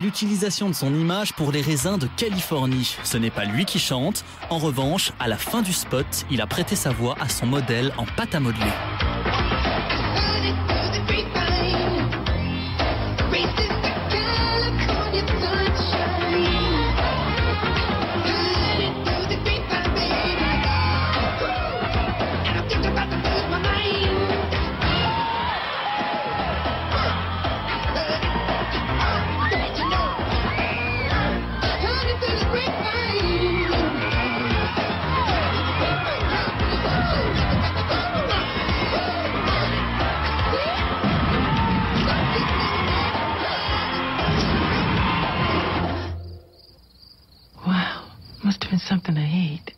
L'utilisation de son image pour les raisins de Californie. Ce n'est pas lui qui chante. En revanche, à la fin du spot, il a prêté sa voix à son modèle en pâte à modeler. Something to hate.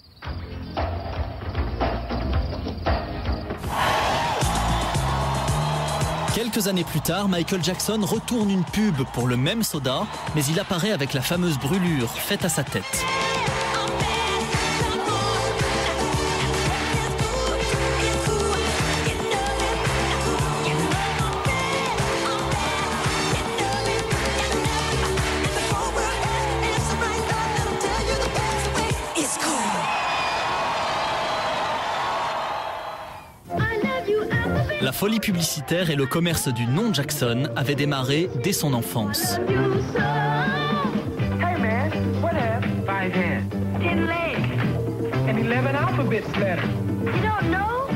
Quelques années plus tard, Michael Jackson retourne une pub pour le même soda, mais il apparaît avec la fameuse brûlure faite à sa tête. La folie publicitaire et le commerce du nom Jackson avaient démarré dès son enfance. Hey man, what have 5 hands? 10 legs. And 11 alphabets letters. You don't know?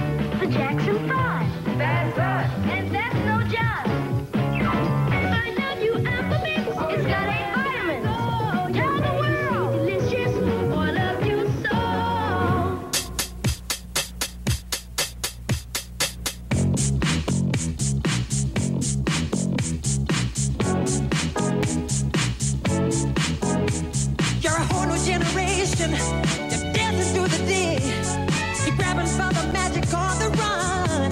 The Jackson 5. That's us. And that's no job. I love you alphabet. It's got 8 vitamins. Tell the world. Delicious. I love you so. You're a whole new generation. You're dancing through the day. You're grabbing for the magic on the run.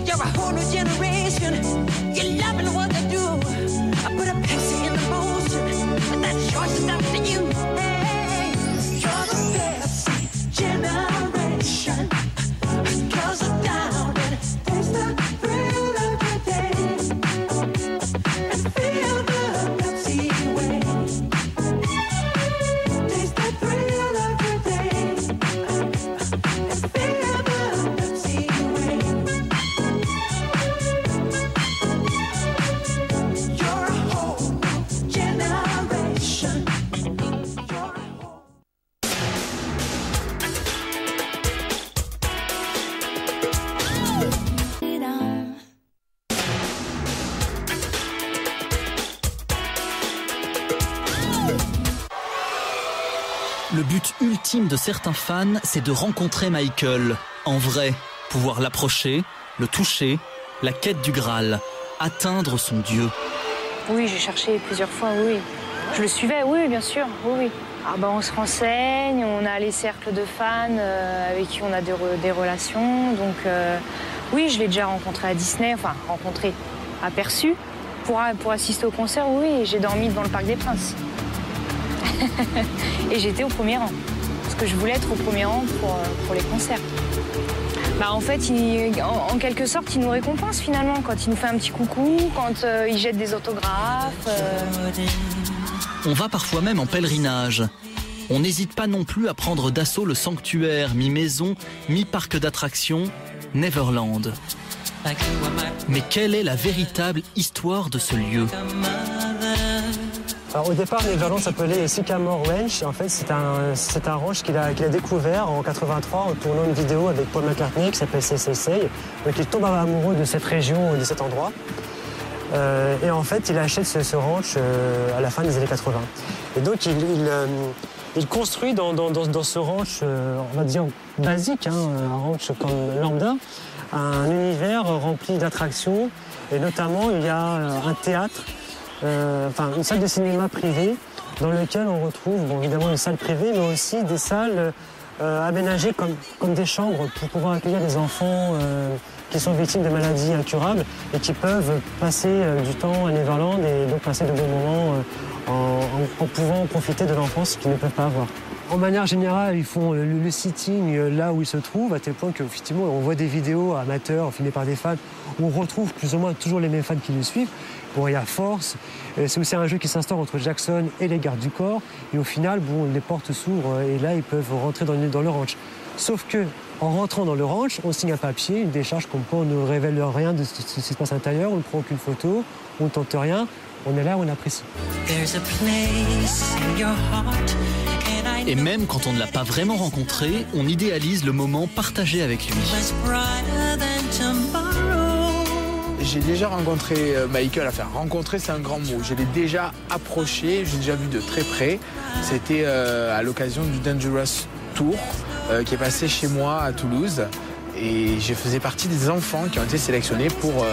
You're a whole new generation. You're loving what they do. I put a Pepsi in the motion. But that choice is up to you. Hey, you're the Pepsi generation. Girls are down and taste the thrill of the day. And feel the Pepsi way. Taste the thrill of the day. And feel the Pepsi way. You're a whole new generation. You're a whole Le but ultime de certains fans, c'est de rencontrer Michael, en vrai, pouvoir l'approcher, le toucher, la quête du Graal, atteindre son Dieu. Oui, j'ai cherché plusieurs fois, oui. Je le suivais, oui, bien sûr, oui. Ah ben, on se renseigne, on a les cercles de fans avec qui on a des relations. Donc oui, je l'ai déjà rencontré à Disney, enfin rencontré, aperçu. Pour assister au concert, oui, j'ai dormi devant le Parc des Princes. Et j'étais au premier rang, parce que je voulais être au premier rang pour les concerts. Bah en fait, en quelque sorte, il nous récompense finalement quand il nous fait un petit coucou, quand il jette des autographes. On va parfois même en pèlerinage. On n'hésite pas non plus à prendre d'assaut le sanctuaire, mi-maison, mi-parc d'attractions, Neverland. Mais quelle est la véritable histoire de ce lieu ? Alors, au départ, Neverland s'appelait Sycamore Ranch. En fait, c'est un ranch qu'il a découvert en 83 en tournant une vidéo avec Paul McCartney qui s'appelle Say Say Say. Donc il tombe amoureux de cette région, de cet endroit. Et en fait, il achète ce ranch à la fin des années 80. Et donc il construit dans ce ranch, on va dire basique, hein, un ranch comme lambda, un univers rempli d'attractions. Et notamment, il y a un théâtre, une salle de cinéma privée dans laquelle on retrouve évidemment une salle privée, mais aussi des salles aménagées comme des chambres pour pouvoir accueillir des enfants qui sont victimes de maladies incurables et qui peuvent passer du temps à Neverland et donc passer de bons moments en pouvant profiter de l'enfance qu'ils ne peuvent pas avoir. En manière générale, ils font le sitting là où ils se trouvent, à tel point qu'effectivement, on voit des vidéos amateurs filmées par des fans où on retrouve plus ou moins toujours les mêmes fans qui les suivent. Bon, il y a force. C'est aussi un jeu qui s'instaure entre Jackson et les gardes du corps. Et au final, bon, les portes s'ouvrent et là, ils peuvent rentrer dans le ranch. Sauf que, en rentrant dans le ranch, on signe un papier, une décharge comme quoi on ne révèle rien de ce qui se passe à l'intérieur, on ne prend aucune photo, on ne tente rien, on est là, on apprécie. Et même quand on ne l'a pas vraiment rencontré, on idéalise le moment partagé avec lui. J'ai déjà rencontré Michael, enfin rencontré c'est un grand mot, je l'ai déjà approché, j'ai déjà vu de très près. C'était à l'occasion du Dangerous Tour qui est passé chez moi à Toulouse. Et je faisais partie des enfants qui ont été sélectionnés pour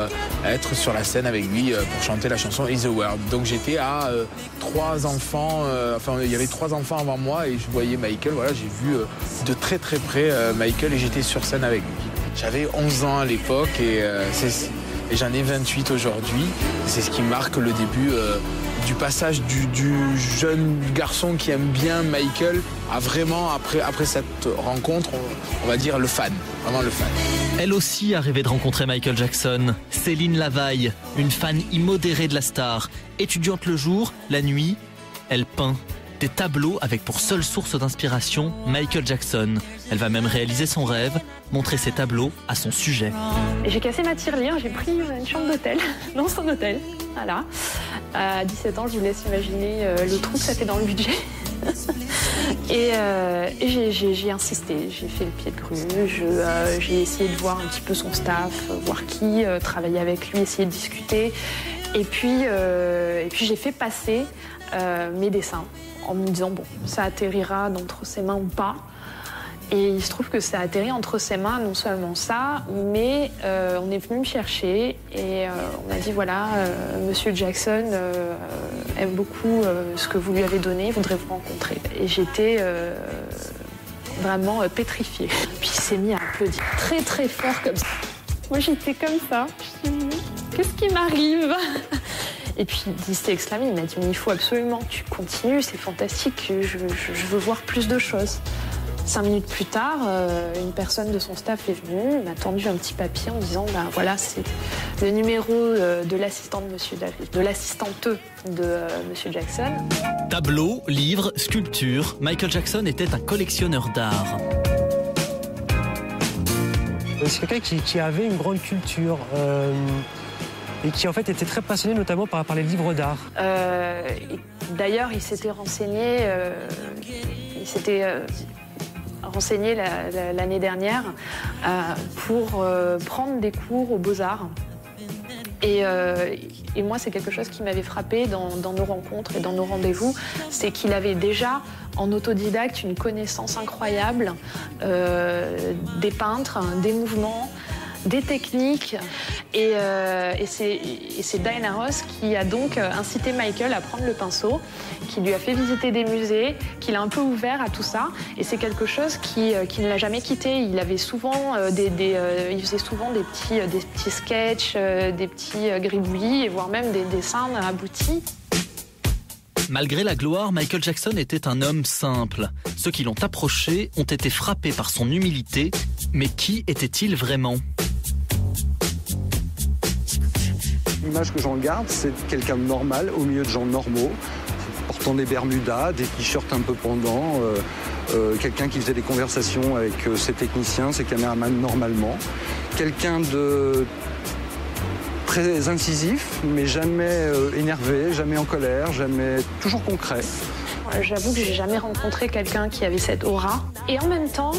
être sur la scène avec lui pour chanter la chanson Is the World. Donc j'étais à 3 enfants, enfin il y avait 3 enfants avant moi et je voyais Michael, voilà, j'ai vu de très très près Michael et j'étais sur scène avec lui. J'avais 11 ans à l'époque et j'en ai 28 aujourd'hui. C'est ce qui marque le début du passage du jeune garçon qui aime bien Michael à vraiment, après cette rencontre, on va dire le fan, vraiment le fan. Elle aussi a rêvé de rencontrer Michael Jackson. Céline Lavaille, une fan immodérée de la star. Étudiante le jour, la nuit, elle peint des tableaux avec pour seule source d'inspiration Michael Jackson. Elle va même réaliser son rêve, montrer ses tableaux à son sujet. J'ai cassé ma tirelire, j'ai pris une chambre d'hôtel, dans son hôtel. Voilà. À 17 ans, je vous laisse imaginer le trou que ça fait dans le budget. Et j'ai insisté, j'ai fait le pied de grue, j'ai essayé de voir un petit peu son staff, voir qui travaillait avec lui, essayer de discuter. Et puis j'ai fait passer mes dessins en me disant bon, ça atterrira entre ses mains ou pas. Et il se trouve que ça a atterri entre ses mains, non seulement ça, mais on est venu me chercher et on m'a dit voilà, Monsieur Jackson aime beaucoup ce que vous lui avez donné, il voudrait vous rencontrer. Et j'étais vraiment pétrifiée. Puis il s'est mis à applaudir très très fort comme ça. Moi j'étais comme ça, je me suis dit qu'est-ce qui m'arrive? Et puis il s'est exclamé, il m'a dit mais il faut absolument que tu continues, c'est fantastique, je veux voir plus de choses. 5 minutes plus tard, une personne de son staff est venue, m'a tendu un petit papier en disant ben voilà, c'est le numéro de l'assistante de Monsieur Jackson. Tableaux, livres, sculptures, Michael Jackson était un collectionneur d'art. C'est quelqu'un qui avait une grande culture et qui en fait était très passionné notamment par les livres d'art. D'ailleurs, il s'était renseigné, l'année dernière pour prendre des cours aux Beaux-Arts. Et moi, c'est quelque chose qui m'avait frappée dans nos rencontres et dans nos rendez-vous, c'est qu'il avait déjà, en autodidacte, une connaissance incroyable des peintres, des mouvements, des techniques. Et c'est Diana Ross qui a donc incité Michael à prendre le pinceau, qui lui a fait visiter des musées, qui l'a un peu ouvert à tout ça. Et c'est quelque chose qui ne l'a jamais quitté. Il avait souvent il faisait souvent des petits sketchs, des petits gribouillis, et voire même des dessins aboutis. Malgré la gloire, Michael Jackson était un homme simple. Ceux qui l'ont approché ont été frappés par son humilité. Mais qui était-il vraiment ? L'image que j'en garde, c'est de quelqu'un de normal, au milieu de gens normaux, portant des bermudas, des t-shirts un peu pendants, quelqu'un qui faisait des conversations avec ses techniciens, ses caméramans normalement, quelqu'un de très incisif, mais jamais énervé, jamais en colère, jamais toujours concret. J'avoue que j'ai jamais rencontré quelqu'un qui avait cette aura, et en même temps,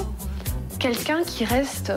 quelqu'un qui reste